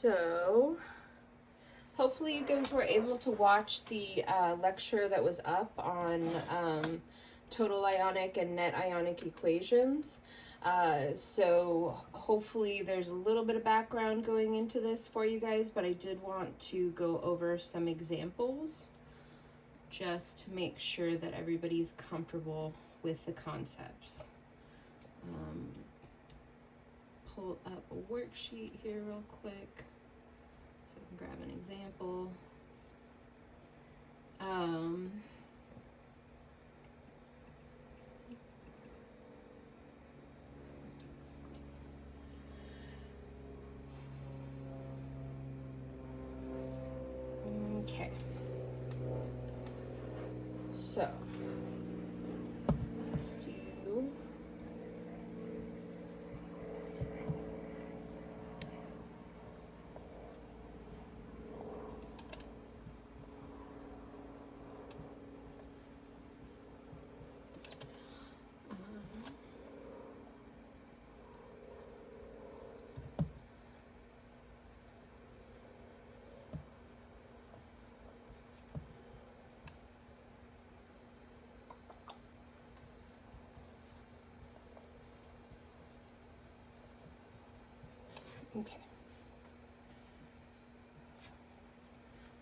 So hopefully you guys were able to watch the lecture that was up on total ionic and net ionic equations. So hopefully there's a little bit of background going into this for you guys, but I did want to go over some examples just to make sure that everybody's comfortable with the concepts. Pull up a worksheet here real quick so I can grab an example. Okay. So let's do okay.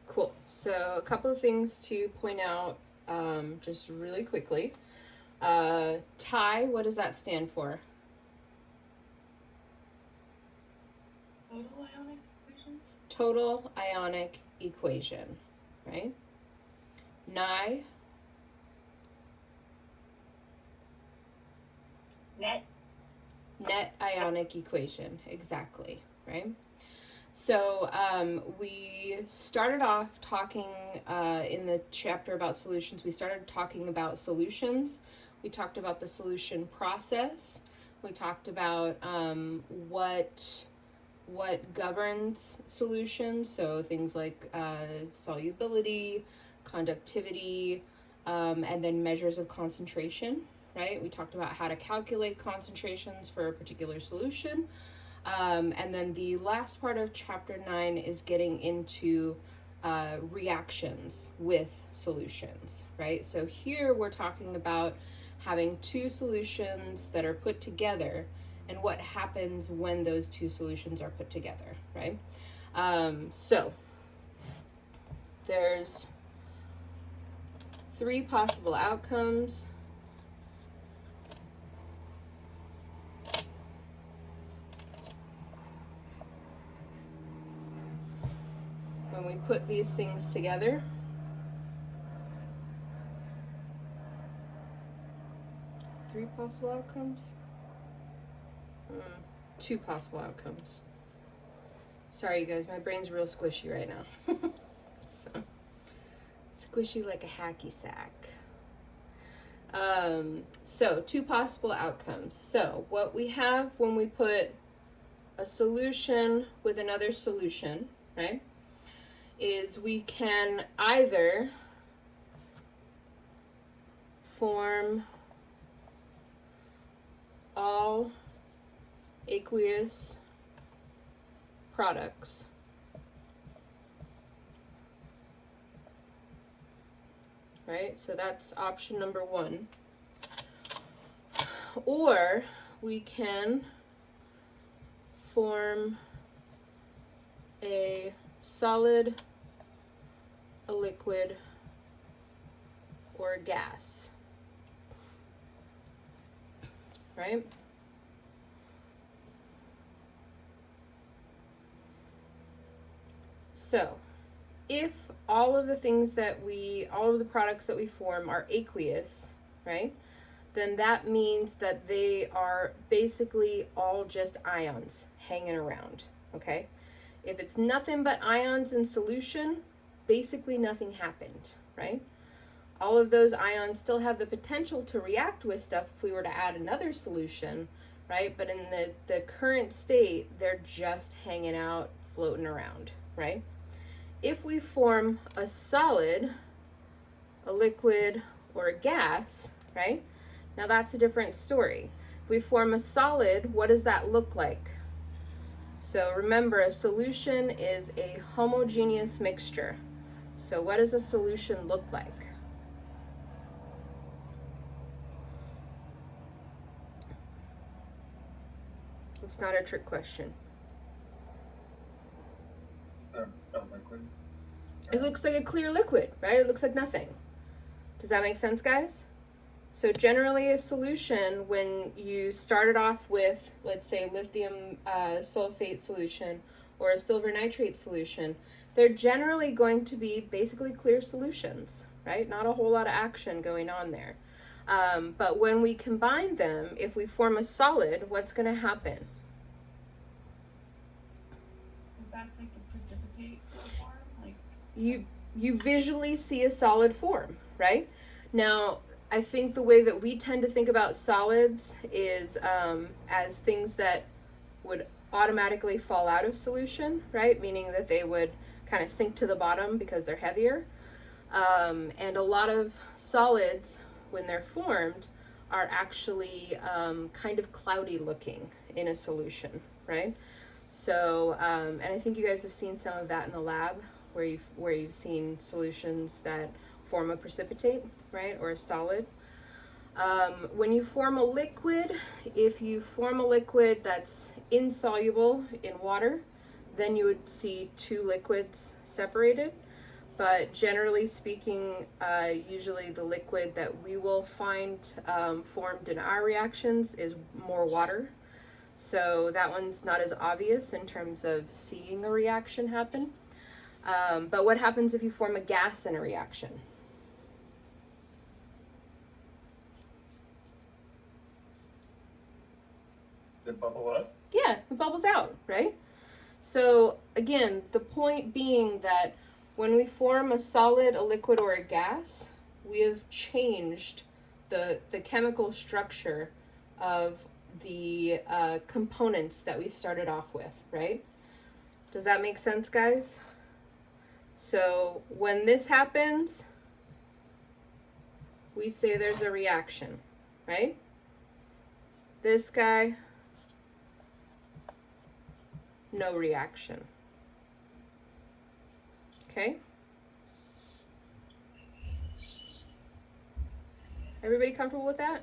Cool. So a couple of things to point out just really quickly. TIE, what does that stand for? Total ionic equation? Total ionic equation, right? NIE? Net ionic equation, exactly, right? So we started off talking in the chapter about solutions, we started talking about solutions. We talked about the solution process. We talked about what governs solutions, so things like solubility, conductivity, and then measures of concentration, right? We talked about how to calculate concentrations for a particular solution. And then the last part of chapter 9 is getting into reactions with solutions, right? So here we're talking about having two solutions that are put together and what happens when those two solutions are put together, right? So there's three possible outcomes. When we put these things together. Three possible outcomes? Two possible outcomes. Sorry, you guys, my brain's real squishy right now. So, squishy like a hacky sack. So, two possible outcomes. So, what we have when we put a solution with another solution, right, is we can either form all aqueous products, right? So that's option number one. Or we can form a solid, a liquid, or a gas, right? So if all of the products that we form are aqueous, right, then that means that they are basically all just ions hanging around, okay? If it's nothing but ions in solution, basically nothing happened, right? All of those ions still have the potential to react with stuff if we were to add another solution, right? But in the current state, they're just hanging out, floating around, right? If we form a solid, a liquid, or a gas, right? Now that's a different story. If we form a solid, what does that look like? So remember, a solution is a homogeneous mixture. So what does a solution look like? It's not a trick question. A liquid. It looks like a clear liquid, right? It looks like nothing. Does that make sense, guys? So generally a solution, when you started off with, let's say, lithium sulfate solution or a silver nitrate solution, they're generally going to be basically clear solutions, right? Not a whole lot of action going on there. But when we combine them, if we form a solid, what's going to happen? That's like a precipitate form, like you visually see a solid form, right? Now, I think the way that we tend to think about solids is as things that would automatically fall out of solution, right? Meaning that they would kind of sink to the bottom because they're heavier. And a lot of solids, when they're formed, are actually kind of cloudy looking in a solution, right? So, and I think you guys have seen some of that in the lab where you've seen solutions that form a precipitate, right, or a solid. When you form a liquid, if you form a liquid that's insoluble in water, then you would see two liquids separated. But generally speaking, usually the liquid that we will find formed in our reactions is more water. So that one's not as obvious in terms of seeing a reaction happen. But what happens if you form a gas in a reaction? They bubble up? Yeah, it bubbles out, right? So again, the point being that when we form a solid, a liquid, or a gas, we have changed the chemical structure of the components that we started off with, right? Does that make sense, guys? So when this happens, we say there's a reaction, right? This guy, no reaction. Okay? Everybody comfortable with that?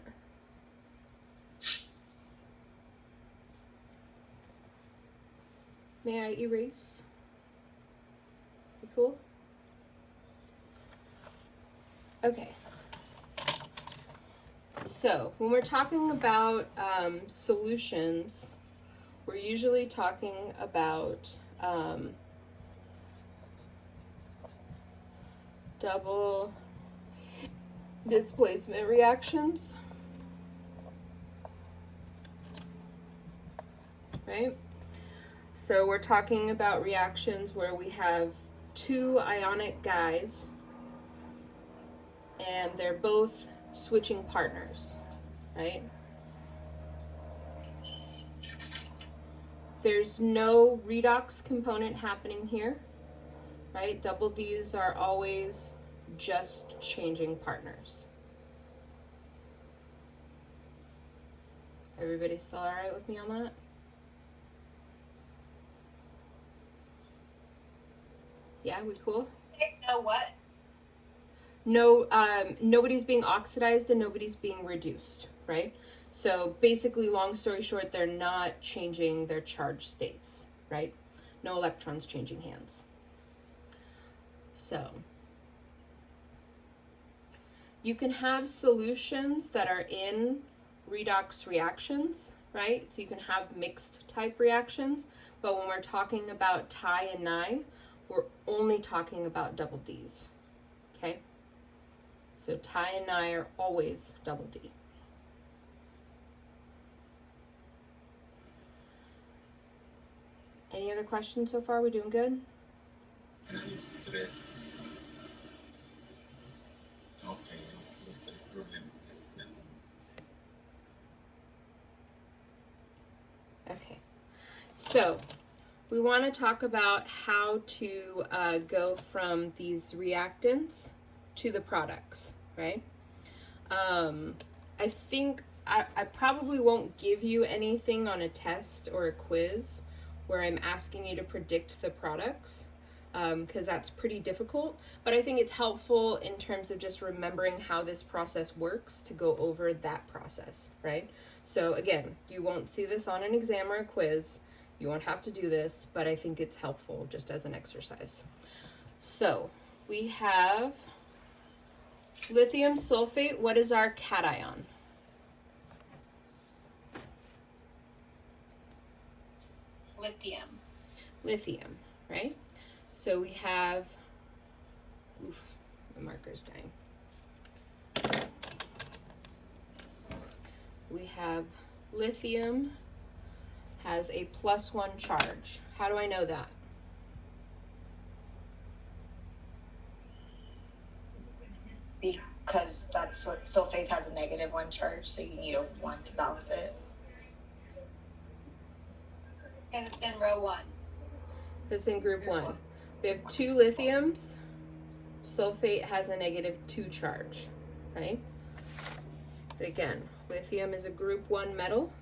May I erase? You cool? Okay. So, when we're talking about solutions, we're usually talking about double displacement reactions, right? So we're talking about reactions where we have two ionic guys and they're both switching partners, right? There's no redox component happening here, right? Double D's are always just changing partners. Everybody still all right with me on that? Yeah, we cool? no what? No, nobody's being oxidized and nobody's being reduced, right? So basically, long story short, they're not changing their charge states, right? No electrons changing hands. So you can have solutions that are in redox reactions, right? So you can have mixed type reactions, but when we're talking about Ti and Ni, we're only talking about double D's, okay? So Ti and Ni are always double D. Any other questions so far? We doing good? Stress. Okay, los tres problemas. Okay, so we want to talk about how to go from these reactants to the products, right? I think I probably won't give you anything on a test or a quiz where I'm asking you to predict the products, because that's pretty difficult. But I think it's helpful in terms of just remembering how this process works to go over that process, right? So again, you won't see this on an exam or a quiz. You won't have to do this, but I think it's helpful just as an exercise. So we have lithium sulfate. What is our cation? Lithium. Lithium, right? So we have, oof, the marker's dying. We have lithium has a +1 charge. How do I know that? Because that's what sulfate has, a -1 charge, so you need a 1 to balance it. And it's in row 1. It's in group 1. We have 2 lithiums. Sulfate has a -2 charge, right? But again, lithium is a group 1 metal,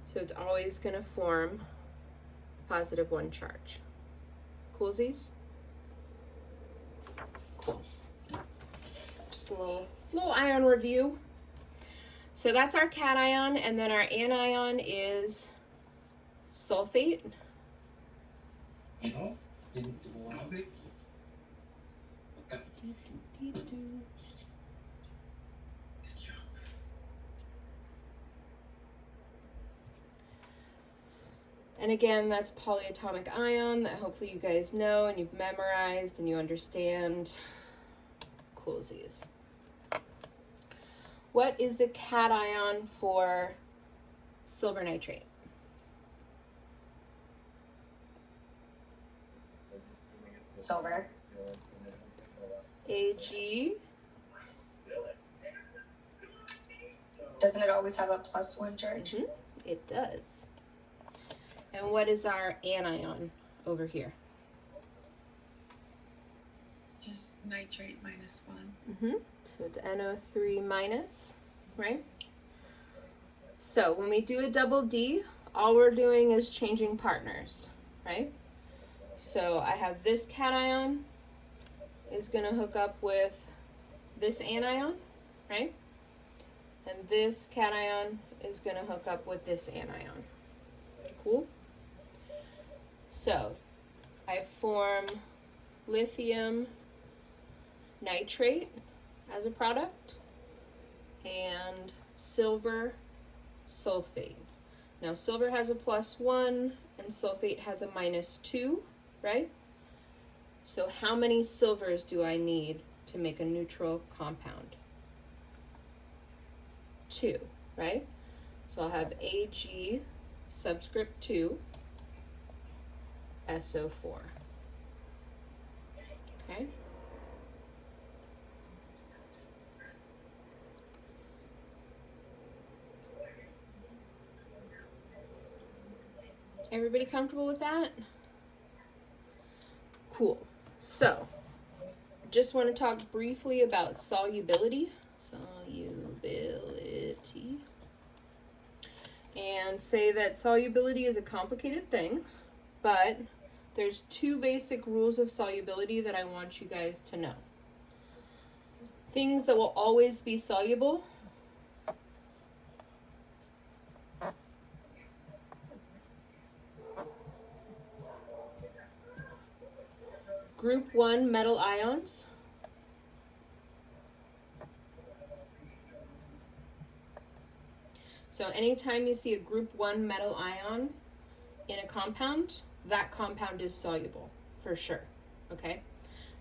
so it's always going to form a +1 charge. Coolsies? Cool. Just a little ion review. So that's our cation, and then our anion is sulfate. And again, that's polyatomic ion that hopefully you guys know and you've memorized and you understand. Coolsies. What is the cation for silver nitrate? Silver. Ag. Doesn't it always have a +1 charge? Mm-hmm. It does. And what is our anion over here? Just nitrate -1. Mm-hmm. So it's NO3 minus, right? So when we do a double D, all we're doing is changing partners, right? So I have this cation is going to hook up with this anion, right? And this cation is going to hook up with this anion. Cool? So I form lithium nitrate as a product and silver sulfate. Now silver has a +1 and sulfate has a -2, right? So how many silvers do I need to make a neutral compound? 2, right? So I'll have Ag subscript 2 SO4. Okay? Everybody comfortable with that? Cool. So, just want to talk briefly about solubility. Solubility. And say that solubility is a complicated thing, but there's 2 basic rules of solubility that I want you guys to know. Things that will always be soluble . Group 1 metal ions. So anytime you see a group 1 metal ion in a compound, that compound is soluble, for sure, okay?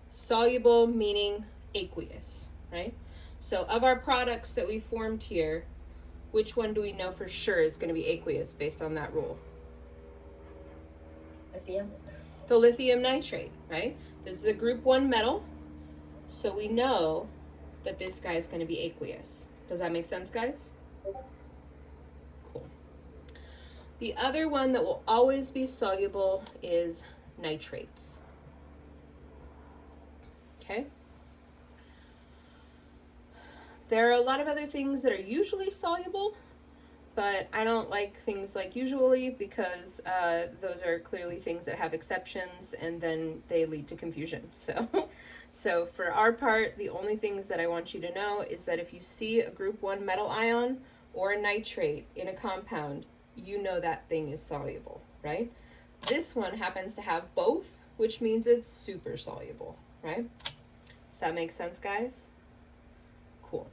Soluble meaning aqueous, right? So of our products that we formed here, which one do we know for sure is going to be aqueous based on that rule? Lithium. The lithium nitrate, right? This is a group 1 metal, so we know that this guy is going to be aqueous. Does that make sense, guys? Cool. The other one that will always be soluble is nitrates. Okay? There are a lot of other things that are usually soluble, but I don't like things like usually because those are clearly things that have exceptions and then they lead to confusion. So for our part, the only things that I want you to know is that if you see a group 1 metal ion or a nitrate in a compound, you know that thing is soluble, right? This one happens to have both, which means it's super soluble, right? Does that make sense, guys? Cool.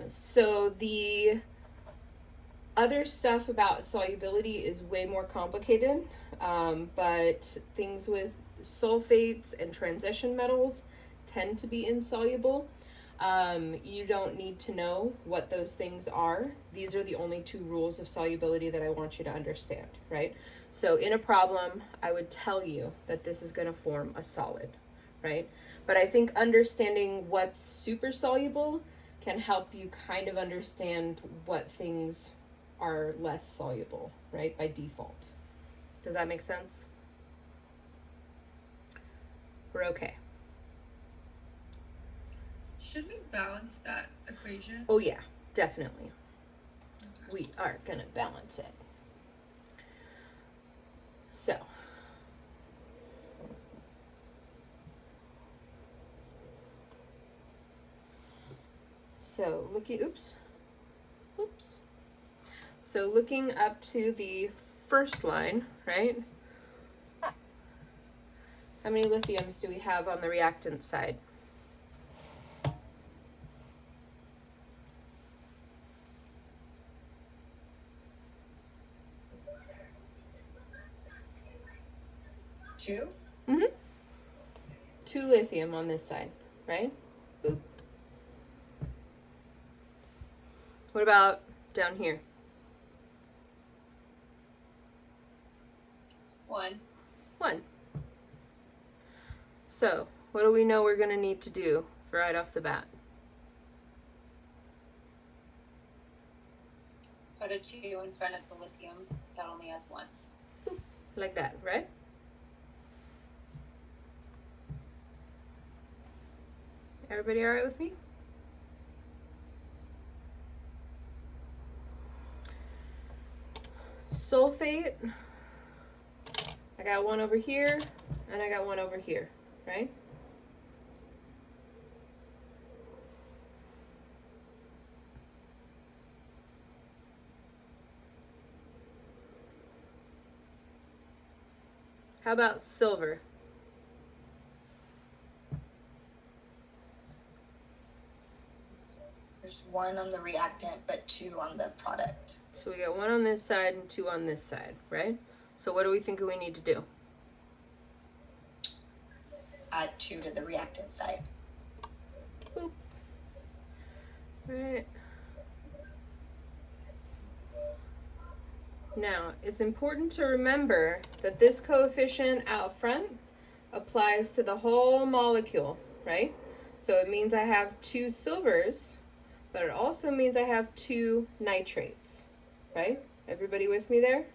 So the other stuff about solubility is way more complicated, but things with sulfates and transition metals tend to be insoluble. You don't need to know what those things are. These are the only 2 rules of solubility that I want you to understand, right? So in a problem, I would tell you that this is going to form a solid, right? But I think understanding what's super soluble can help you kind of understand what things are less soluble, right, by default. Does that make sense? We're okay. Should we balance that equation? Oh yeah, definitely. We are gonna balance it. So oops. So looking up to the first line, right? How many lithiums do we have on the reactant side? Two? Mm-hmm. 2 lithium on this side, right? Boop. What about down here? 1. 1. So, what do we know we're going to need to do for right off the bat? Put a 2 in front of the lithium. That only has 1. Boop. Like that, right? Everybody all right with me? Sulfate, I got 1 over here, and I got 1 over here, right? How about silver? There's 1 on the reactant, but 2 on the product. So we got 1 on this side and 2 on this side, right? So what do we think we need to do? Add 2 to the reactant side. Boop. Right. Now, it's important to remember that this coefficient out front applies to the whole molecule, right? So it means I have 2 silvers, but it also means I have 2 nitrates, right? Everybody with me there?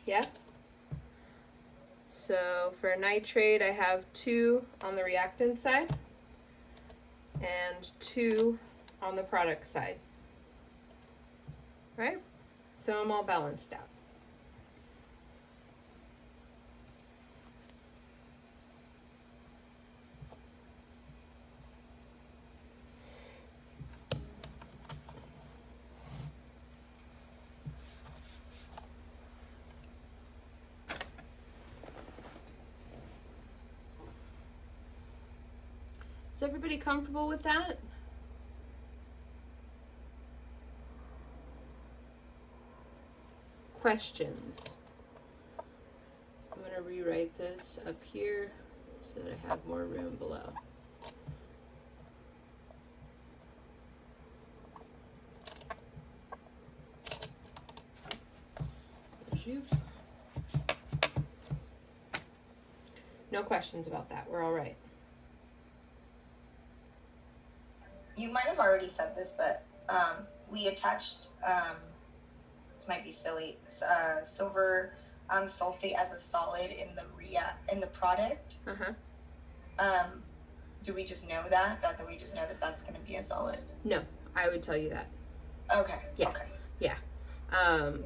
Yeah? So for a nitrate, I have 2 on the reactant side and 2 on the product side, right? So I'm all balanced out. Is everybody comfortable with that? Questions? I'm going to rewrite this up here so that I have more room below. There's you. No questions about that. We're all right. You might have already said this, but we attached, this might be silly, silver sulfate as a solid in the product. Uh-huh. Do we just know that we just know that that's going to be a solid? No, I would tell you that. Okay. Yeah. Okay.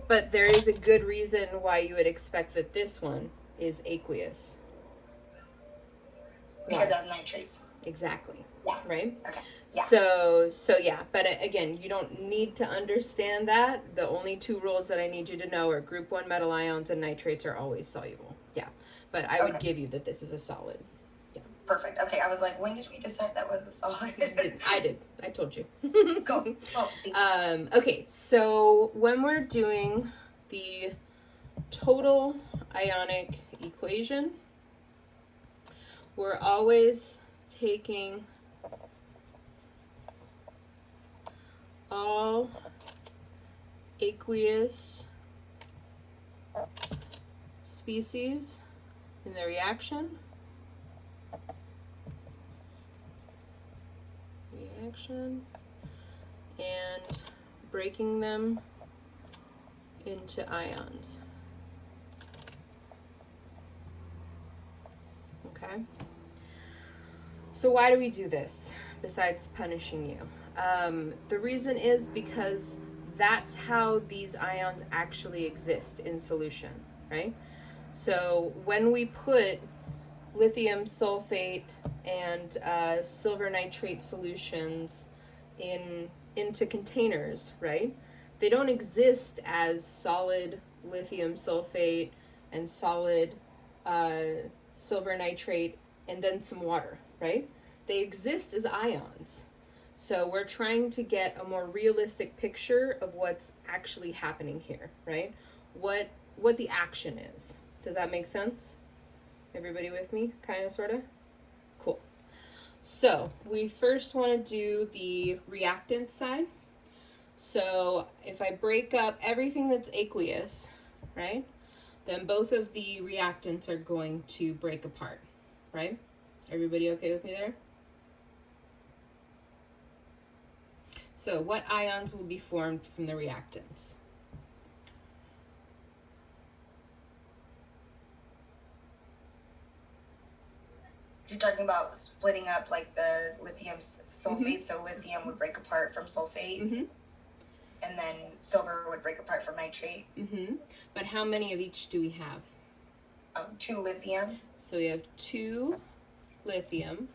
But there is a good reason why you would expect that this one is aqueous. Because Why? it has nitrates. Exactly. Yeah. Right? Okay. Yeah. So yeah, but again, you don't need to understand that. The only two rules that I need you to know are group 1 metal ions and nitrates are always soluble. Yeah. But I would give you that this is a solid. Perfect. Okay, I was like, when did we decide that was a solid? I did. I told you. Cool. Oh, Okay, so when we're doing the total ionic equation, we're always taking all aqueous species in the reaction. And breaking them into ions. Okay? So why do we do this besides punishing you? The reason is because that's how these ions actually exist in solution, right? So when we put lithium sulfate and silver nitrate solutions into containers, right? They don't exist as solid lithium sulfate and solid silver nitrate and then some water, right? They exist as ions. So we're trying to get a more realistic picture of what's actually happening here, right? What the action is. Does that make sense? Everybody with me? Kind of, sort of? Cool. So we first want to do the reactant side. So if I break up everything that's aqueous, right, then both of the reactants are going to break apart, right? Everybody okay with me there? So what ions will be formed from the reactants? You're talking about splitting up like the lithium sulfate, so lithium would break apart from sulfate, and then silver would break apart from nitrate. But how many of each do we have? 2 lithium. So we have 2 lithium,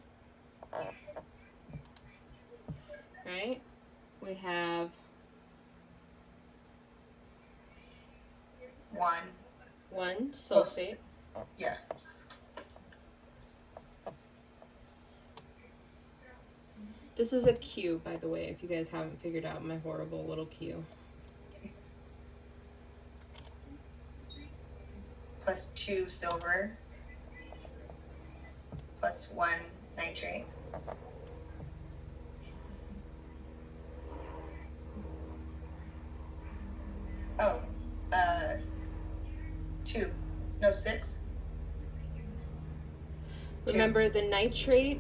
right? We have 1 sulfate. Yeah. This is a Q, by the way, if you guys haven't figured out my horrible little Q. Plus 2 silver. Plus 1 nitrate. Oh, 2. No, 6. Remember, the nitrate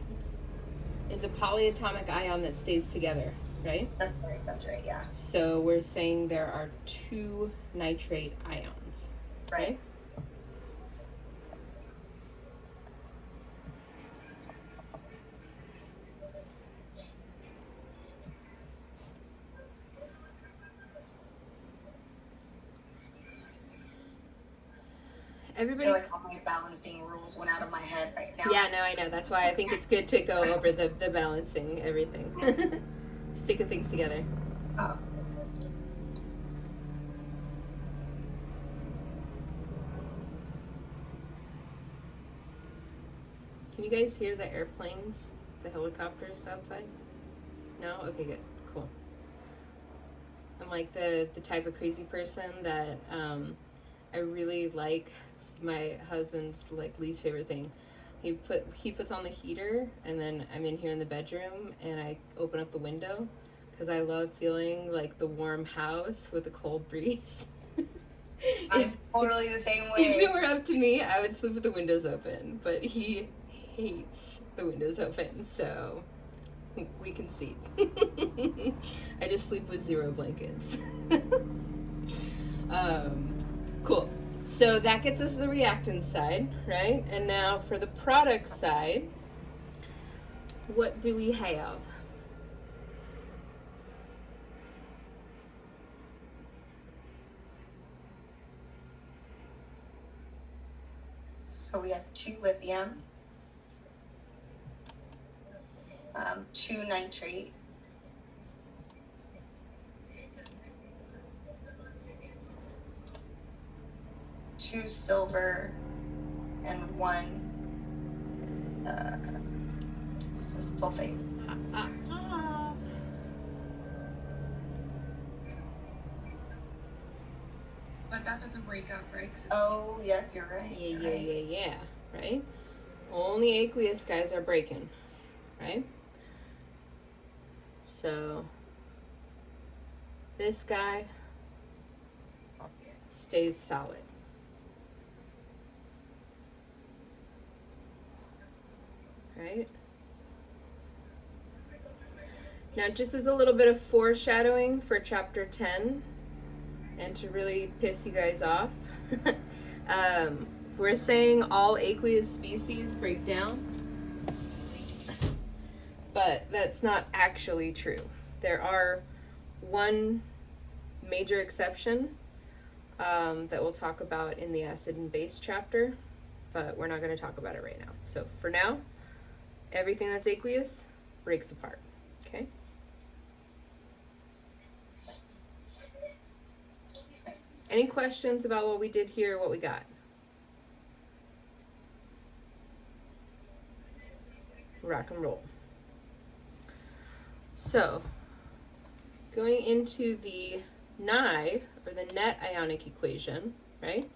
is a polyatomic ion that stays together, right? That's right, yeah. So we're saying there are 2 nitrate ions, right? Everybody. I feel like all my balancing rules went out of my head right now. Yeah, no, I know. That's why I think it's good to go over the balancing everything. Sticking things together. Oh. Can you guys hear the airplanes, the helicopters outside? No? Okay, good. Cool. I'm like the type of crazy person that I really like. My husband's like least favorite thing. He puts on the heater, and then I'm in here in the bedroom, and I open up the window because I love feeling like the warm house with a cold breeze. I'm totally the same way. If it were up to me, I would sleep with the windows open, but he hates the windows open, so we can see. I just sleep with 0 blankets. Cool. So that gets us the reactant side, right? And now for the product side, what do we have? So we have 2 lithium, 2 nitrate, 2 silver, and 1 sulfate. But that doesn't break up, right? 'Cause it's- Oh, yep, you're right. Yeah, right? Only aqueous guys are breaking, right? So this guy stays solid. Right? Now, just as a little bit of foreshadowing for chapter 10, and to really piss you guys off, we're saying all aqueous species break down, but that's not actually true. There are one major exception that we'll talk about in the acid and base chapter, but we're not going to talk about it right now. So for now, everything that's aqueous breaks apart, okay? Any questions about what we did here, what we got? Rock and roll. So, going into the NIE, or the net ionic equation, right?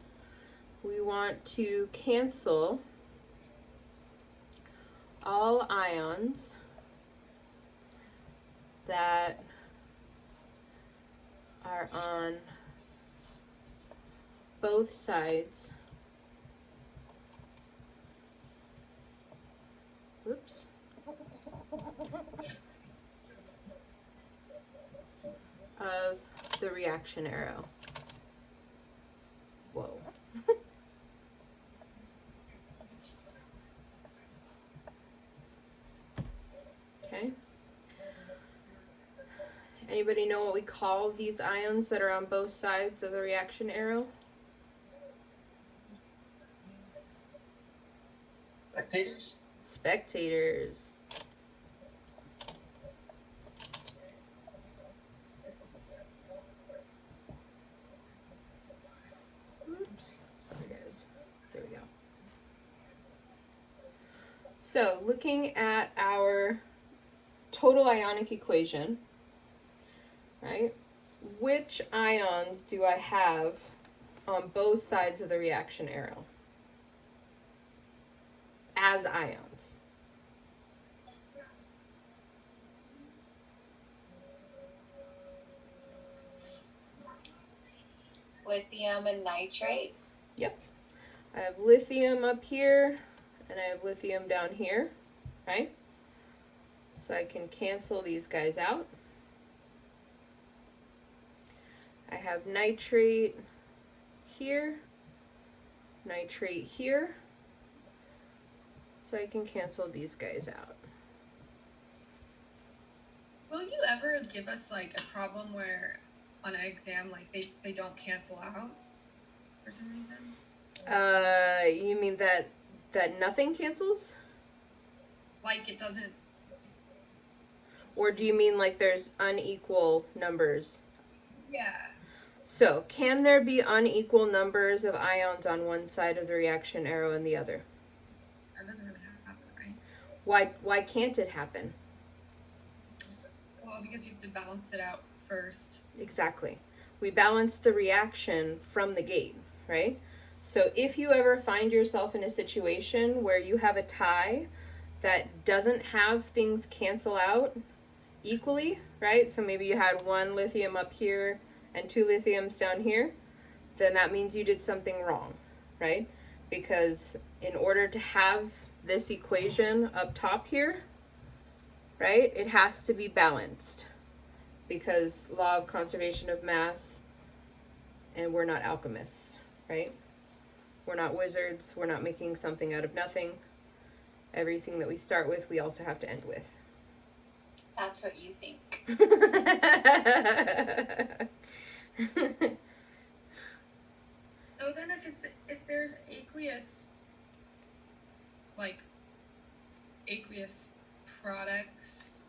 We want to cancel all ions that are on both sides of the reaction arrow. Whoa. Okay. Anybody know what we call these ions that are on both sides of the reaction arrow? Spectators? Spectators. Oops. Sorry, guys. There we go. So, looking at our total ionic equation, right? Which ions do I have on both sides of the reaction arrow as ions? Lithium and nitrate. Yep. I have lithium up here, and I have lithium down here, right? So I can cancel these guys out. I have nitrate here, nitrate here, so I can cancel these guys out. Will you ever give us like a problem where on an exam like they don't cancel out for some reason? You mean that nothing cancels? Like it doesn't. Or do you mean like there's unequal numbers? Yeah. So, can there be unequal numbers of ions on one side of the reaction arrow and the other? That doesn't really happen, right? Why can't it happen? Well, because you have to balance it out first. Exactly. We balance the reaction from the gate, right? So if you ever find yourself in a situation where you have a tie that doesn't have things cancel out equally, right? So maybe you had 1 lithium up here and 2 lithiums down here, then that means you did something wrong, right? Because in order to have this equation up top here, right, it has to be balanced, because law of conservation of mass, and we're not alchemists, right? We're not wizards. We're not making something out of nothing. Everything that we start with, we also have to end with. That's what you think. So then if there's aqueous like aqueous products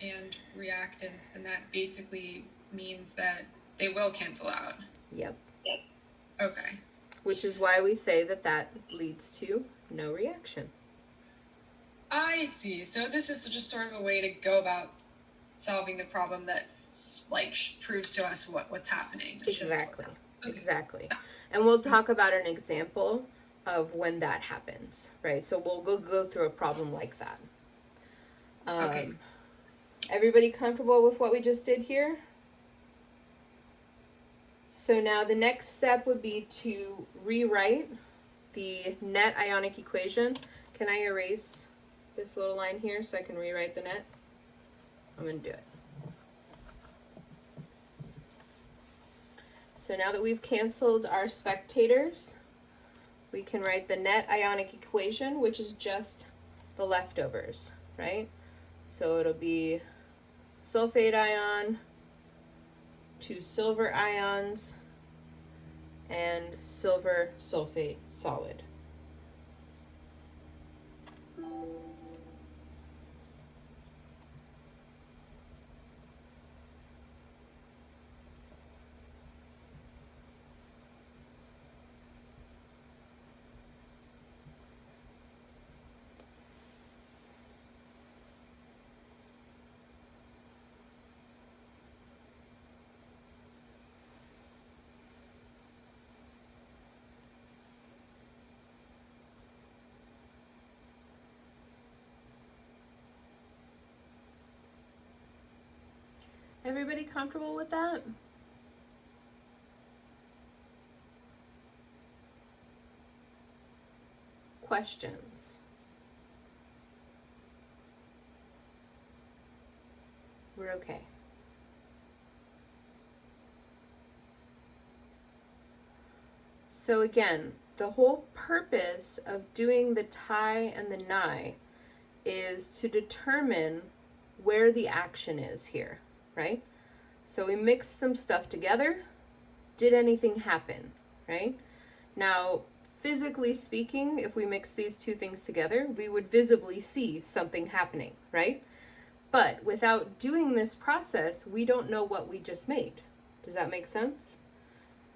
and reactants, then that basically means that they will cancel out. Yep. Okay. Which is why we say that that leads to no reaction. I see. So this is just sort of a way to go about solving the problem that like proves to us what's happening. It's just Exactly. what's happening. Exactly. And we'll talk about an example of when that happens, right? So we'll go through a problem like that. Okay. Everybody comfortable with what we just did here? So now the next step would be to rewrite the net ionic equation. Can I erase this little line here so I can rewrite the net? I'm going to do it. So now that we've canceled our spectators, we can write the net ionic equation, which is just the leftovers, right? So it'll be sulfate ion, 2 silver ions, and silver sulfate solid. Everybody comfortable with that? Questions? We're okay. So again, the whole purpose of doing the tie and the NIE is to determine where the action is here, right? So we mixed some stuff together. Did anything happen, right? Now, physically speaking, if we mix these two things together, we would visibly see something happening, right? But without doing this process, we don't know what we just made. Does that make sense?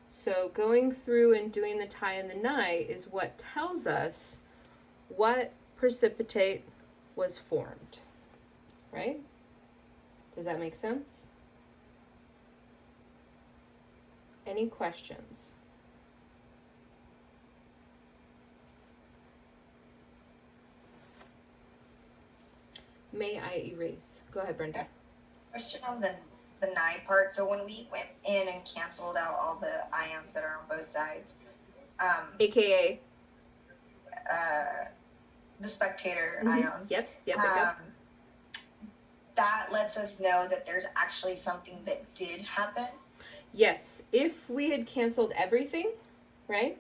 So going through and doing the tie and the NIE is what tells us what precipitate was formed, right? Does that make sense? Any questions? May I erase? Go ahead, Brenda. Question on the NIE part. So when we went in and canceled out all the ions that are on both sides, AKA the spectator Mhm. ions. Yep. That lets us know that there's actually something that did happen. Yes, if we had canceled everything, right?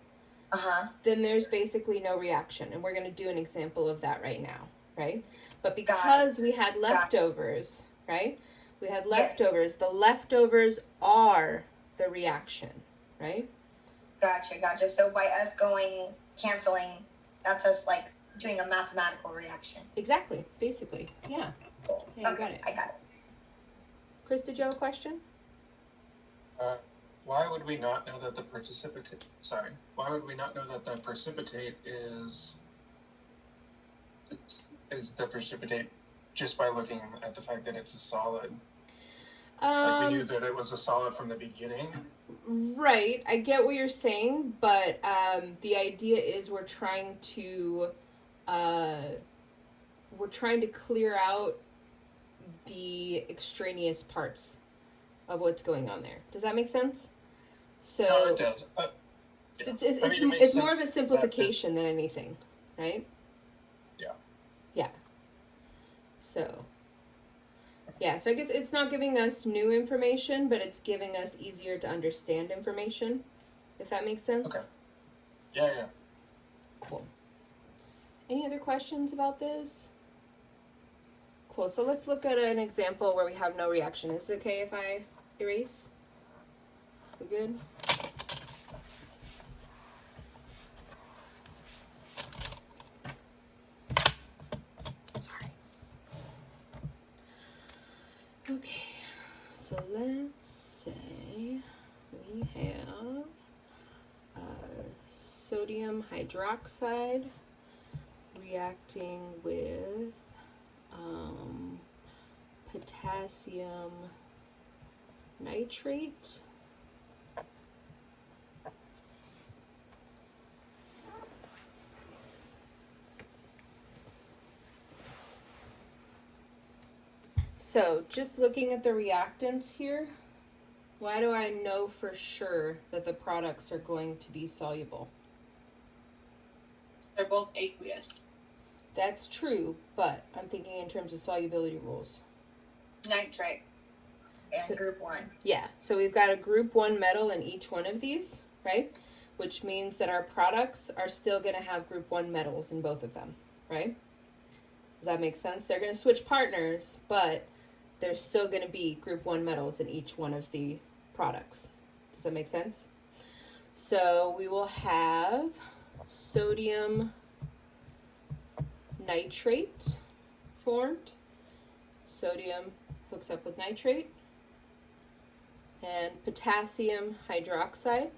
Then there's basically no reaction, and we're going to do an example of that right now, right? But because we had leftovers, right? We had leftovers. The leftovers are the reaction, right? Gotcha. So by us canceling, that's us like doing a mathematical reaction. Exactly, basically, yeah. Cool. Yeah, you Okay, got it. I got it. Chris, did you have a question? Why would we not know that the precipitate? Sorry. Why would we not know that the precipitate is the precipitate just by looking at the fact that it's a solid? Like we knew that it was a solid from the beginning. Right, I get what you're saying, but the idea is we're trying to clear out the extraneous parts of what's going on there. Does that make sense? So No, it does. So Yeah. it's more of a simplification than anything, right? Yeah. Yeah. So I guess it's not giving us new information, but it's giving us easier to understand information, if that makes sense. Okay. Yeah. Cool. Any other questions about this? Cool. So let's look at an example where we have no reaction. Is it okay if I erase? We good? Okay, so let's say we have sodium hydroxide reacting with potassium nitrate. So just looking at the reactants here, why do I know for sure that the products are going to be soluble? They're both aqueous. That's true, but I'm thinking in terms of solubility rules. Nitrate. And group 1. Yeah, so we've got a group 1 metal in each one of these, right? Which means that our products are still going to have group 1 metals in both of them, right? Does that make sense? They're going to switch partners, but there's still going to be group 1 metals in each one of the products. Does that make sense? So we will have sodium nitrate formed. Sodium hooks up with nitrate. And potassium hydroxide.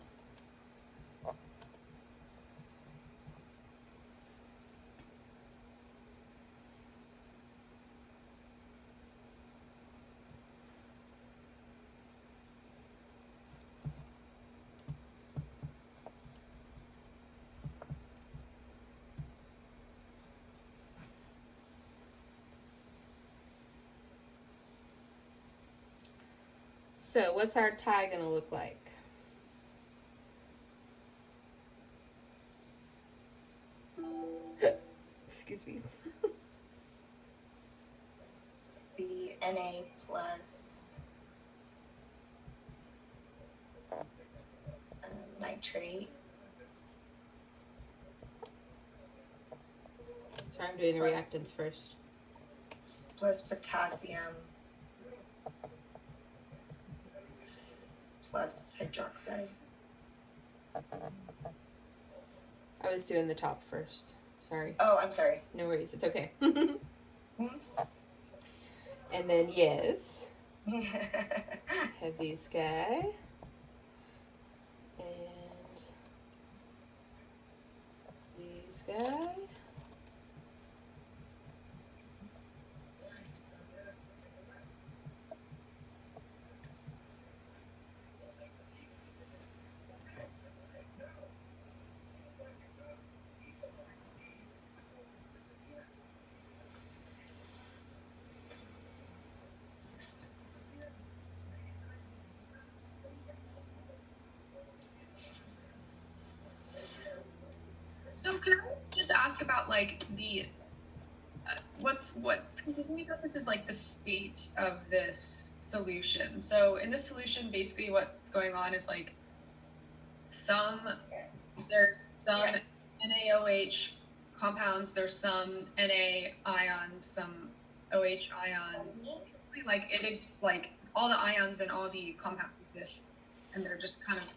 So what's our tie going to look like? Excuse me. Be Na plus nitrate. Sorry, I'm doing the reactants first. Plus potassium plus hydroxide. I was doing the top first. Sorry. Oh, I'm sorry. No worries. It's okay. Hmm? And then, yes, have these guy. And these guy. So can I just ask about like the what's confusing me about this is like the state of this solution. So in this solution, basically what's going on is like there's some NaOH compounds, there's some Na ions, some OH ions. Like all the ions and all the compounds exist, and they're just kind of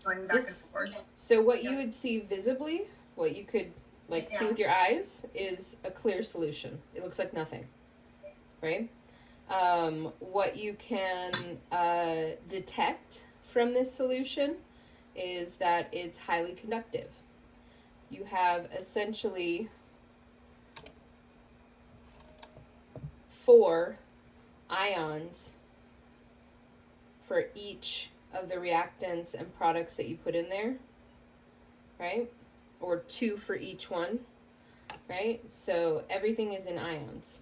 going back and forth. So what you would see visibly, what you could see with your eyes, is a clear solution. It looks like nothing, right? What you can detect from this solution is that it's highly conductive. You have essentially 4 ions for each of the reactants and products that you put in there, right? Or 2 for each one, right? So everything is in ions.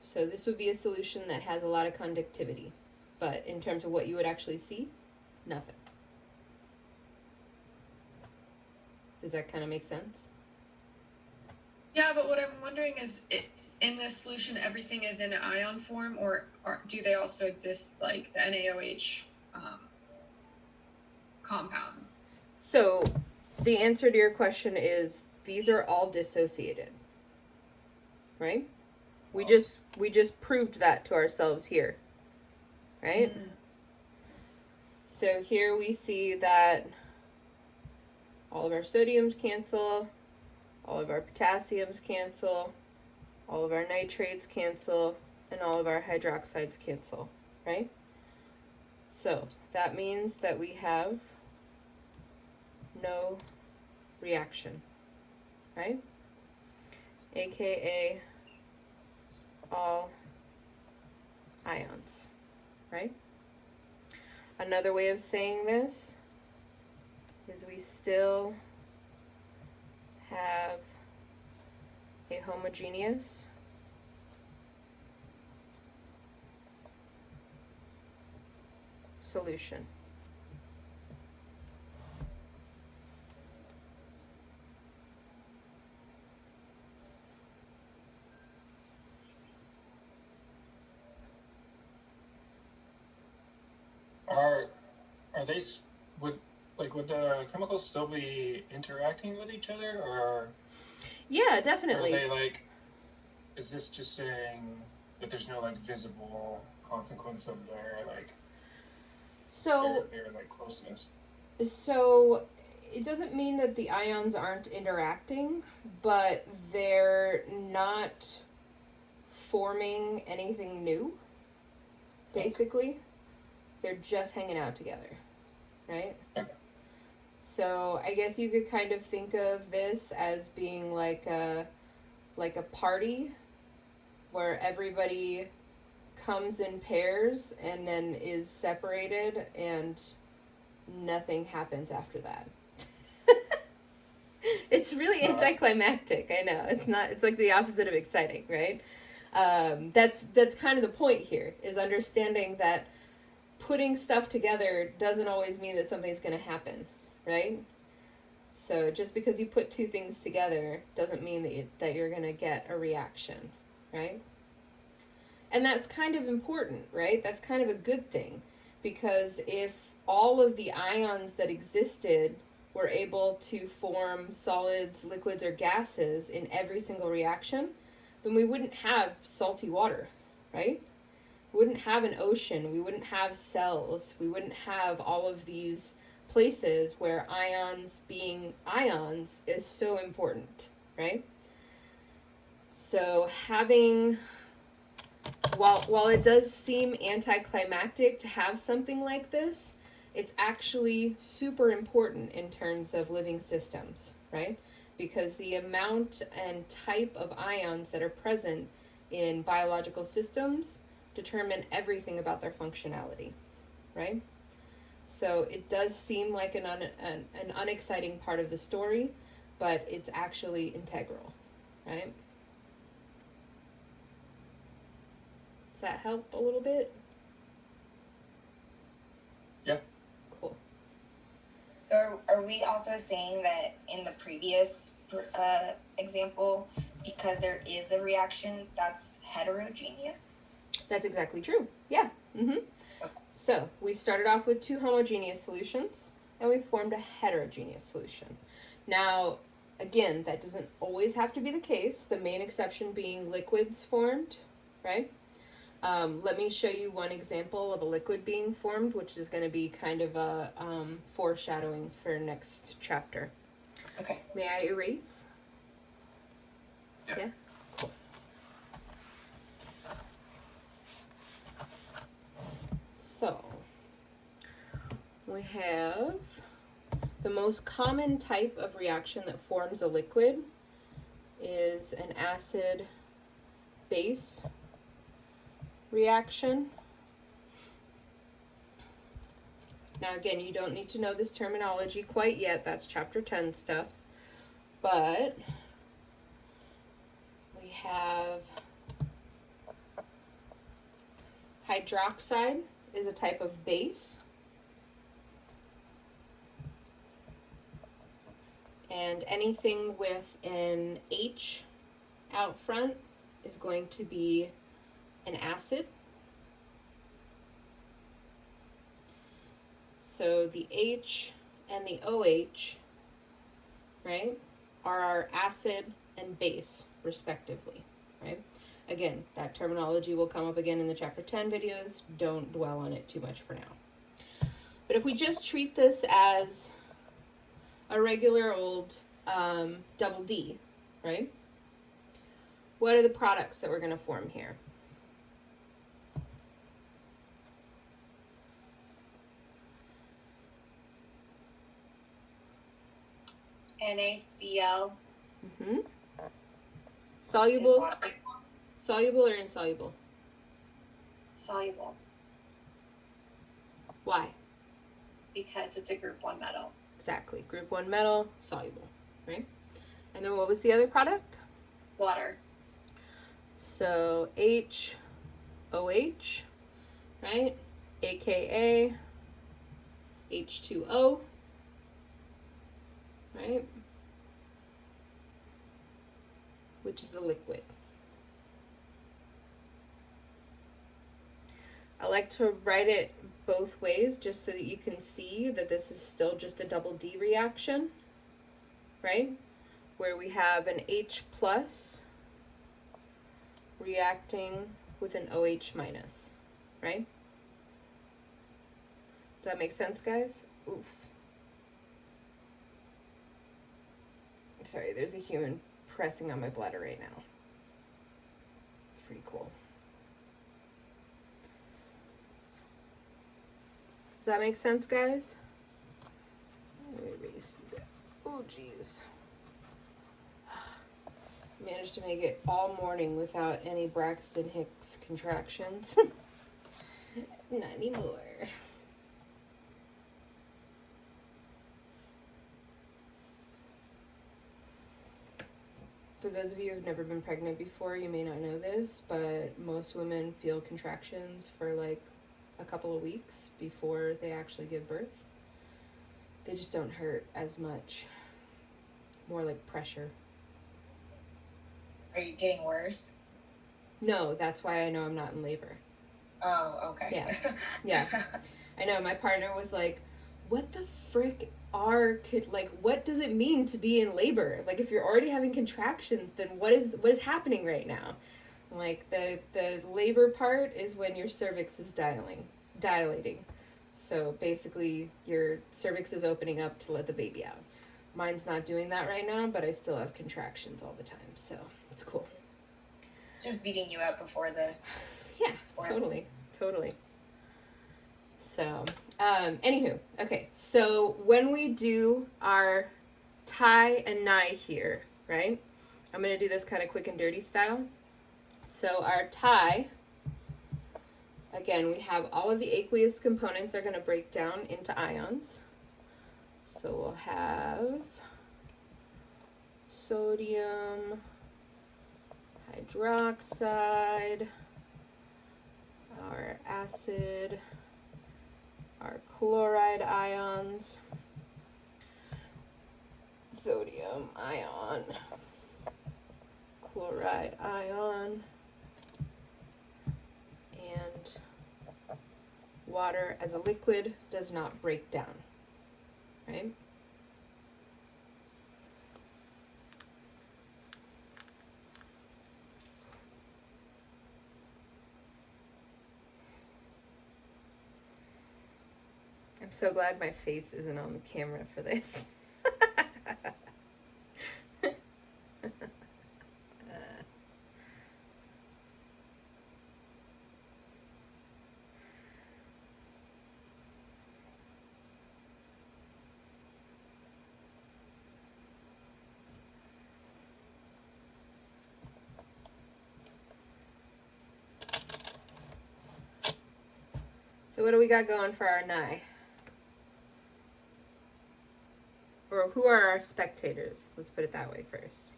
So this would be a solution that has a lot of conductivity, but in terms of what you would actually see, nothing. Does that kind of make sense? Yeah, but what I'm wondering is, in this solution, everything is in ion form, or do they also exist like the NaOH compound? So the answer to your question is these are all dissociated, right? We just proved that to ourselves here, right? Mm-hmm. So here we see that all of our sodiums cancel, all of our potassiums cancel, all of our nitrates cancel, and all of our hydroxides cancel, right? So that means that we have no reaction, right? AKA all ions, right? Another way of saying this is we still have a homogeneous solution. Are they would the chemicals still be interacting with each other, or Yeah, definitely. are they like? Is this just saying that there's no like visible consequence of their their like closeness? So it doesn't mean that the ions aren't interacting, but they're not forming anything new. Basically, they're just hanging out together, right? Okay. So I guess you could kind of think of this as being like a party where everybody comes in pairs and then is separated and nothing happens after that. It's really anticlimactic. I know. It's like the opposite of exciting, right? That's kind of the point here, is understanding that putting stuff together doesn't always mean that something's going to happen, right? So just because you put two things together doesn't mean that you're going to get a reaction, right? And that's kind of important, right? That's kind of a good thing, because if all of the ions that existed were able to form solids, liquids, or gases in every single reaction, then we wouldn't have salty water, right? We wouldn't have an ocean. We wouldn't have cells. We wouldn't have all of these places where ions being ions is so important, right? So having, while it does seem anticlimactic to have something like this, it's actually super important in terms of living systems, right? Because the amount and type of ions that are present in biological systems determine everything about their functionality, right? So it does seem like an unexciting part of the story, but it's actually integral, right? Does that help a little bit? Yeah. Cool. So are we also saying that in the previous example, because there is a reaction, that's heterogeneous? That's exactly true. Yeah. Mm-hmm. Okay. So we started off with two homogeneous solutions, and we formed a heterogeneous solution. Now, again, that doesn't always have to be the case, the main exception being liquids formed, right? Let me show you one example of a liquid being formed, which is going to be kind of a foreshadowing for next chapter. Okay. May I erase? Yeah. Cool. So, we have the most common type of reaction that forms a liquid is an acid-base reaction. Now again, you don't need to know this terminology quite yet, that's chapter 10 stuff, but we have hydroxide is a type of base, and anything with an H out front is going to be an acid. So the H and the OH, right, are our acid and base, respectively, right? Again, that terminology will come up again in the chapter 10 videos. Don't dwell on it too much for now. But if we just treat this as a regular old double D, right? What are the products that we're going to form here? NaCl. Mm-hmm. in Soluble, water. soluble or insoluble? Soluble, Why? because it's a group 1 metal. Exactly. Group 1 metal, soluble, right? And then what was the other product? Water. So HOH, right? AKA H2O, right? Which is a liquid. I like to write it both ways just so that you can see that this is still just a double D reaction, right? Where we have an H plus reacting with an OH minus, right? Does that make sense, guys? Oof. Sorry, there's a human pressing on my bladder right now. It's pretty cool. Does that make sense, guys? Let me erase that. Oh, jeez. Managed to make it all morning without any Braxton Hicks contractions. Not anymore. For those of you who've never been pregnant before, you may not know this, but most women feel contractions for like a couple of weeks before they actually give birth. They just don't hurt as much. It's more like pressure. Are you getting worse? No, that's why I know I'm not in labor. Oh, okay. Yeah. Yeah. I know, my partner was like, what the frick what does it mean to be in labor? Like, if you're already having contractions, then what is happening right now? I'm like, the labor part is when your cervix is dilating. So basically your cervix is opening up to let the baby out. Mine's not doing that right now, but I still have contractions all the time, so it's cool. Just beating you up before the... Yeah, totally. So, anywho, okay, so when we do our tie and NIE here, right, I'm going to do this kind of quick and dirty style. So our tie, again, we have all of the aqueous components are going to break down into ions. So we'll have sodium hydroxide, our acid, our chloride ions, sodium ion, chloride ion, and water as a liquid does not break down, right? I'm so glad my face isn't on the camera for this. So what do we got going for our NIE? Or who are our spectators? Let's put it that way first.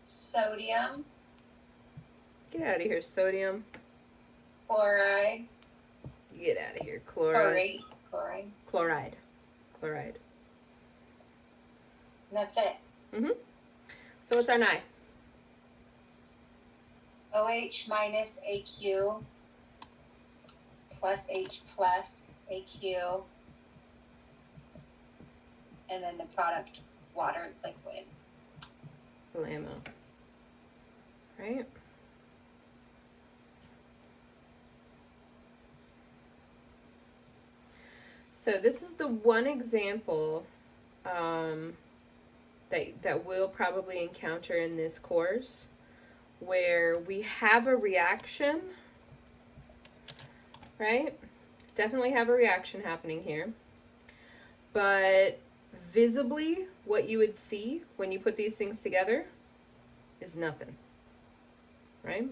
Sodium, Get out of here, sodium. chloride, Get out of here, chloride. chloride. Chloride. And that's it. Mm-hmm. So what's our NIE? OH minus AQ plus H plus AQ, and then the product water liquid. Blammo. Right? So this is the one example that we'll probably encounter in this course where we have a reaction, right? definitely have a reaction happening here. But visibly, what you would see when you put these things together is nothing, right?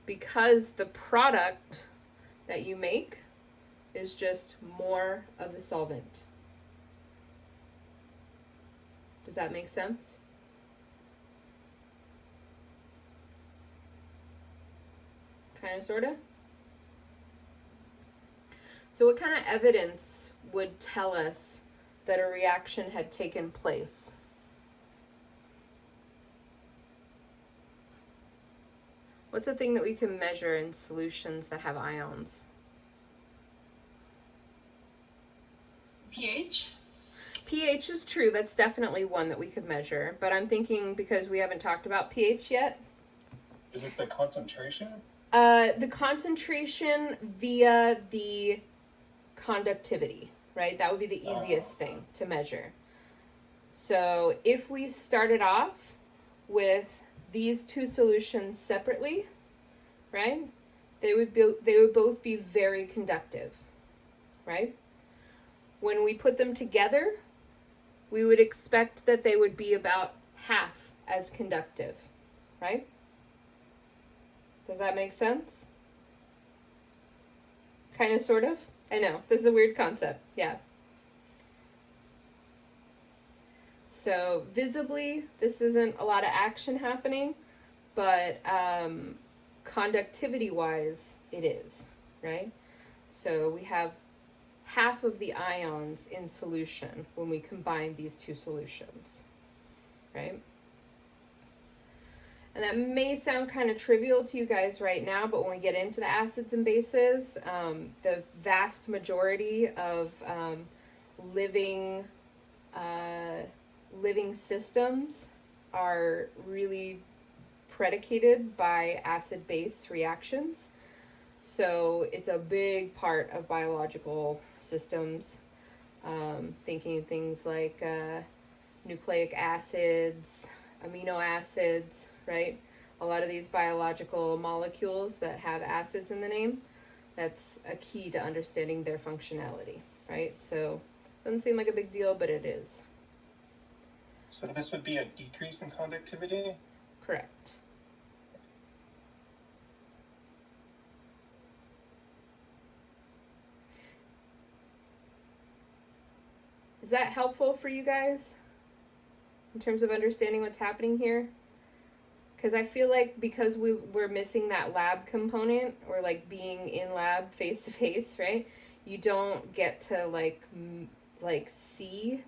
Because the product that you make is just more of the solvent. Does that make sense? Kind of, sort of? So what kind of evidence would tell us that a reaction had taken place? What's a thing that we can measure in solutions that have ions? pH? pH is true. That's definitely one that we could measure. But I'm thinking, because we haven't talked about pH yet. Is it the concentration? The concentration via the conductivity, right? That would be the easiest thing to measure. So if we started off with these two solutions separately, right? They would both be very conductive, right? When we put them together, we would expect that they would be about half as conductive, right? Does that make sense? Kind of, sort of? I know, this is a weird concept, yeah. So visibly, this isn't a lot of action happening, but conductivity-wise, it is, right? So we have half of the ions in solution when we combine these two solutions, right? And that may sound kind of trivial to you guys right now, but when we get into the acids and bases, the vast majority of living systems are really predicated by acid-base reactions. So it's a big part of biological systems, thinking of things like nucleic acids, amino acids, right? A lot of these biological molecules that have acids in the name, that's a key to understanding their functionality, right? So doesn't seem like a big deal, but it is. So this would be a decrease in conductivity? Correct. Is that helpful for you guys in terms of understanding what's happening here? Because I feel like because we're missing that lab component, or like being in lab face to face, right? You don't get to like see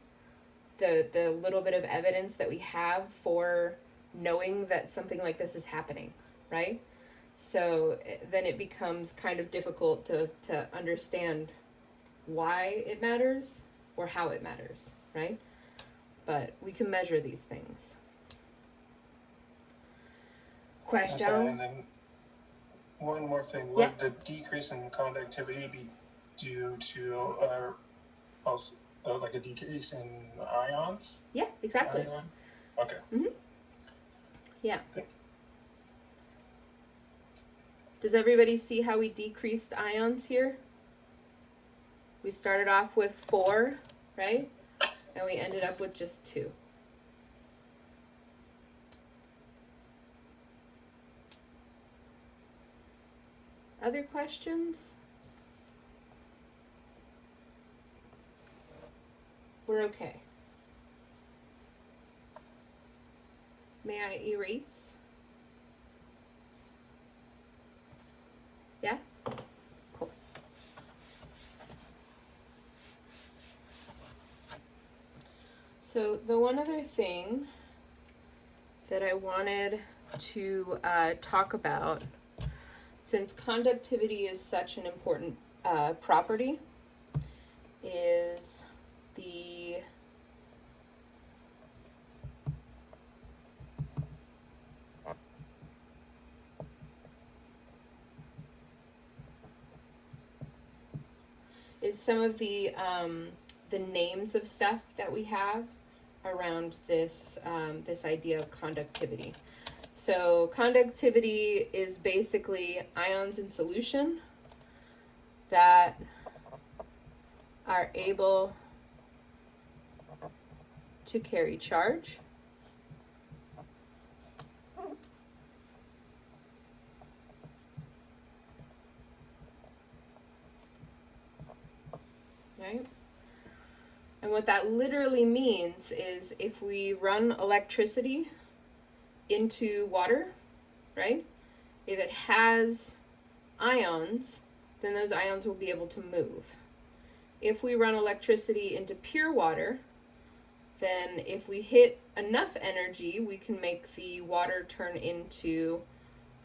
the little bit of evidence that we have for knowing that something like this is happening, right? So then it becomes kind of difficult to understand why it matters or how it matters, right? But we can measure these things. Question? And then one more thing. Would the decrease in conductivity be due to also like a decrease in ions? Yeah, exactly. Okay. Mm-hmm. Yeah. Does everybody see how we decreased ions here? We started off with 4, right? And we ended up with just 2. Other questions? We're okay. May I erase? Yeah? Cool. So the one other thing that I wanted to talk about, since conductivity is such an important property, is some of the names of stuff that we have around this this idea of conductivity. So conductivity is basically ions in solution that are able to carry charge. Right? And what that literally means is if we run electricity into water, right? If it has ions, then those ions will be able to move. If we run electricity into pure water, then if we hit enough energy, we can make the water turn into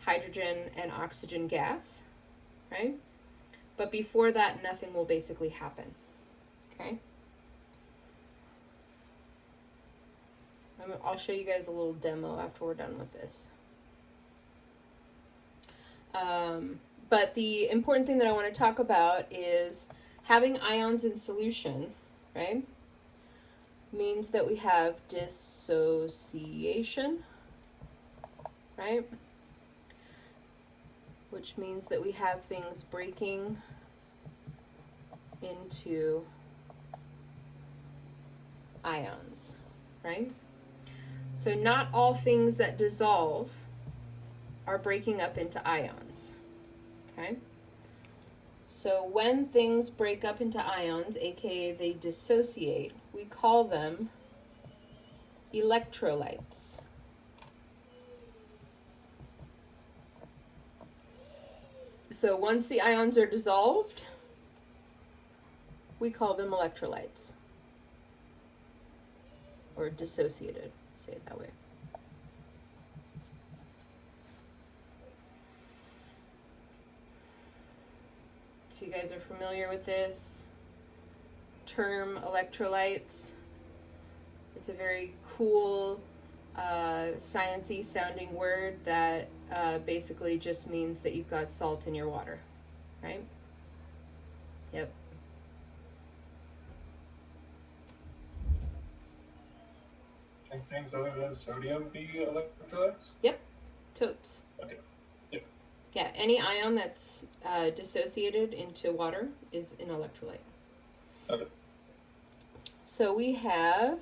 hydrogen and oxygen gas, right? But before that, nothing will basically happen, okay? I'll show you guys a little demo after we're done with this. But the important thing that I want to talk about is having ions in solution, right, means that we have dissociation, right, which means that we have things breaking into ions, right? So not all things that dissolve are breaking up into ions, okay? So when things break up into ions, aka they dissociate, we call them electrolytes. So once the ions are dissolved, we call them electrolytes, or dissociated, say it that way. So you guys are familiar with this term, electrolytes. It's a very cool, sciencey sounding word that basically just means that you've got salt in your water, right? Yep. Can things other than sodium be electrolytes? Yep, totes. Okay. Yep. Yeah, any ion that's dissociated into water is an electrolyte. Okay. So we have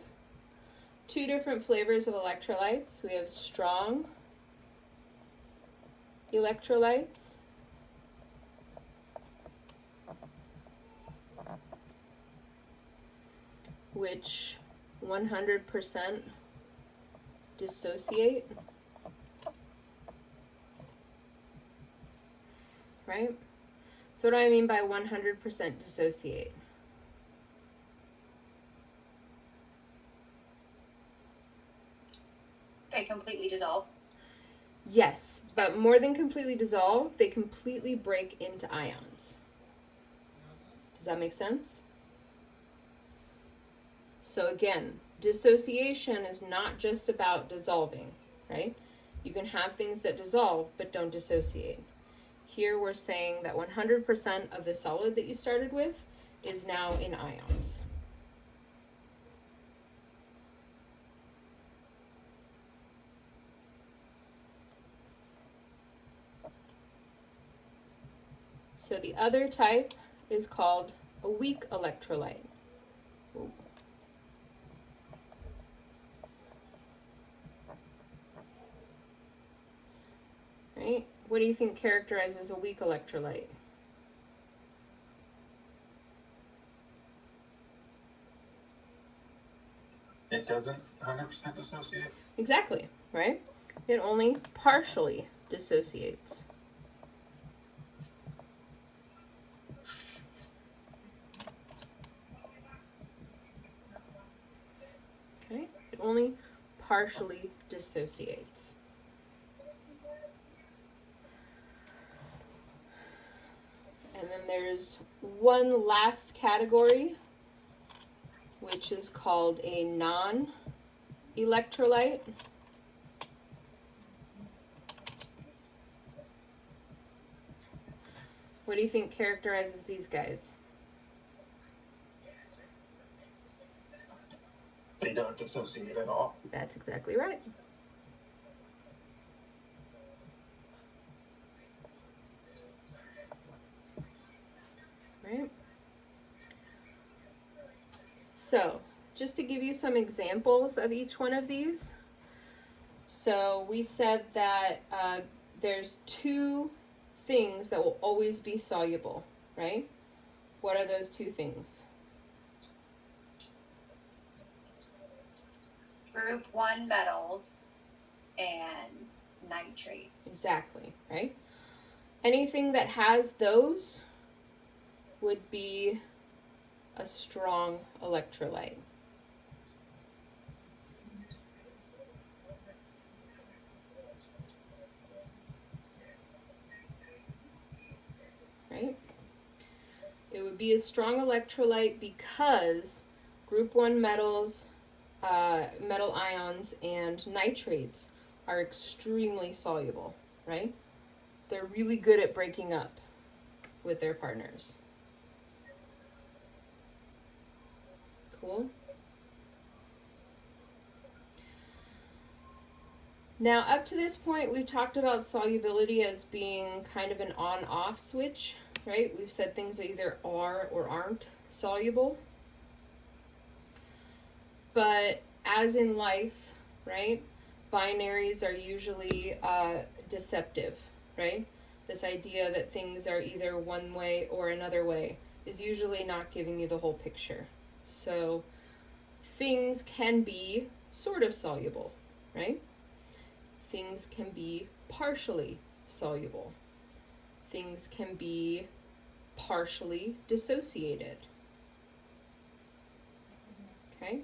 two different flavors of electrolytes. We have strong electrolytes which 100% dissociate, right? So what do I mean by 100% dissociate? They completely dissolve. Yes, but more than completely dissolve, they completely break into ions. Does that make sense? So again, dissociation is not just about dissolving, right? You can have things that dissolve but don't dissociate. Here we're saying that 100% of the solid that you started with is now in ions. So the other type is called a weak electrolyte. Ooh. Right? What do you think characterizes a weak electrolyte? It doesn't 100% dissociate? Exactly, right? It only partially dissociates. Okay? It only partially dissociates. And then there's one last category, which is called a non-electrolyte. What do you think characterizes these guys? They don't dissociate at all. That's exactly right. right? So, just to give you some examples of each one of these. So, we said that there's two things that will always be soluble, right? What are those two things? Group 1 metals and nitrates. Exactly, right? Anything that has those would be a strong electrolyte. Right? It would be a strong electrolyte because group 1 metals, metal ions, and nitrates are extremely soluble, right? They're really good at breaking up with their partners. Cool. Now, up to this point, we've talked about solubility as being kind of an on-off switch, right? We've said things either are or aren't soluble. But as in life, right, binaries are usually deceptive, right? This idea that things are either one way or another way is usually not giving you the whole picture. So things can be sort of soluble, right? Things can be partially soluble. Things can be partially dissociated. Okay?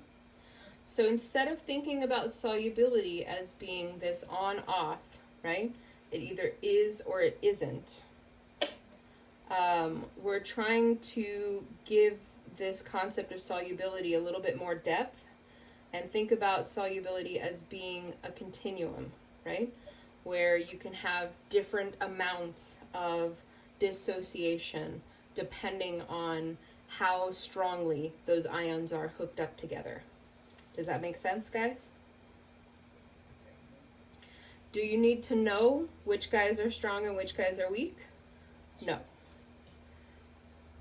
So instead of thinking about solubility as being this on-off, right? It either is or it isn't. We're trying to give this concept of solubility a little bit more depth and think about solubility as being a continuum, right? Where you can have different amounts of dissociation depending on how strongly those ions are hooked up together. Does that make sense, guys? Do you need to know which guys are strong and which guys are weak? No.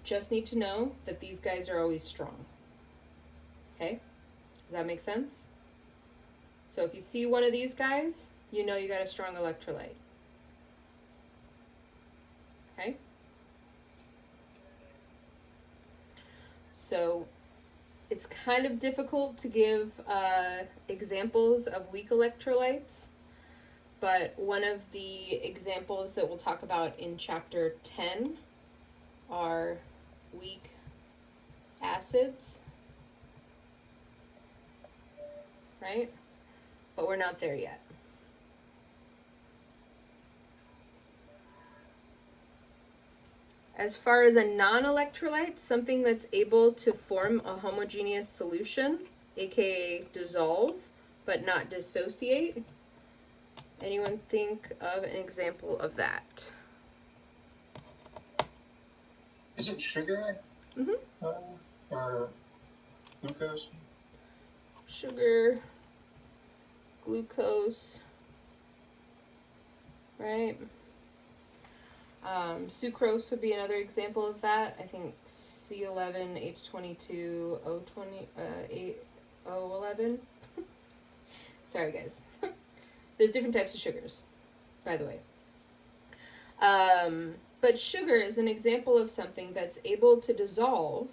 Just need to know that these guys are always strong. Okay? Does that make sense? So if you see one of these guys, you know you got a strong electrolyte. Okay? So it's kind of difficult to give examples of weak electrolytes, but one of the examples that we'll talk about in chapter 10 are weak acids, right? But we're not there yet. As far as a non-electrolyte, something that's able to form a homogeneous solution, aka dissolve, but not dissociate. Anyone think of an example of that? Is it sugar? Mm-hmm. Or glucose? Sugar, glucose, right? Sucrose would be another example of that. I think C11, H22, O20, O11. Sorry, guys. There's different types of sugars, by the way. But sugar is an example of something that's able to dissolve,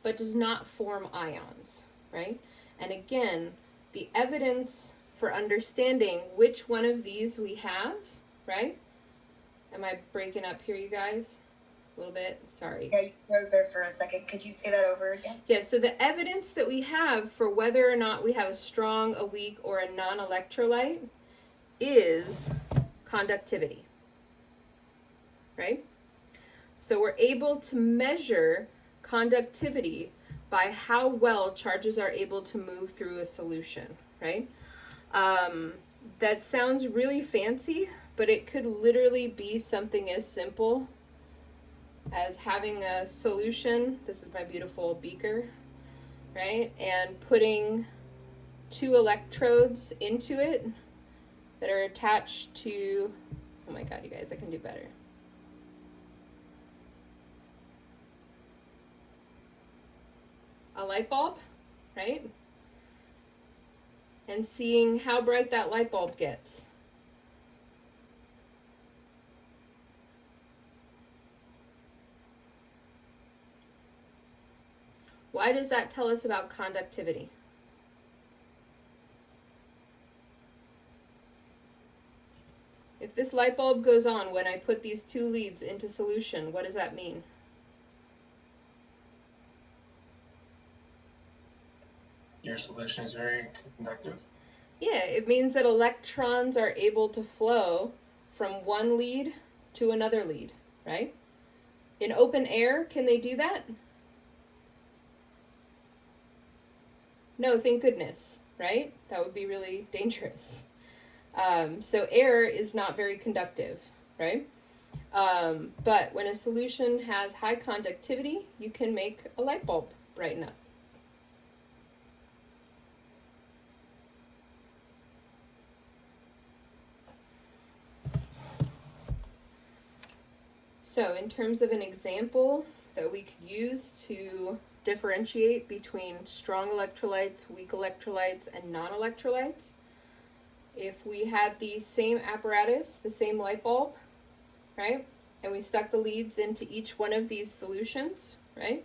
but does not form ions, right? And again, the evidence for understanding which one of these we have, right? Am I breaking up here, you guys? A little bit? Sorry. Yeah, you froze there for a second. Could you say that over again? Yeah, so the evidence that we have for whether or not we have a strong, a weak, or a non-electrolyte is conductivity, right? So we're able to measure conductivity by how well charges are able to move through a solution, right? That sounds really fancy, but it could literally be something as simple as having a solution. This is my beautiful beaker, right? And putting 2 electrodes into it that are attached to, oh my God, you guys, I can do better. a light bulb, right? And seeing how bright that light bulb gets. Why does that tell us about conductivity? If this light bulb goes on when I put these two leads into solution, what does that mean? Your solution is very conductive. Yeah, it means that electrons are able to flow from one lead to another lead, right? In open air, can they do that? No, thank goodness, right? That would be really dangerous. So air is not very conductive, right? But when a solution has high conductivity, you can make a light bulb brighten up. So in terms of an example that we could use to differentiate between strong electrolytes, weak electrolytes, and non-electrolytes, if we had the same apparatus, the same light bulb, right, and we stuck the leads into each one of these solutions, right,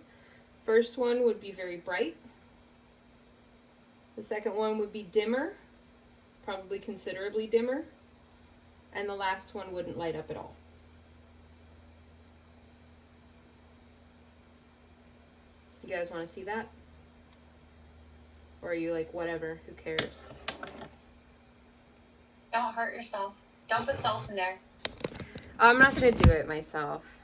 first one would be very bright. The second one would be dimmer, probably considerably dimmer, and the last one wouldn't light up at all. You guys want to see that? Or are you like, whatever, who cares? Don't hurt yourself. Don't put salt in there. I'm not going to do it myself.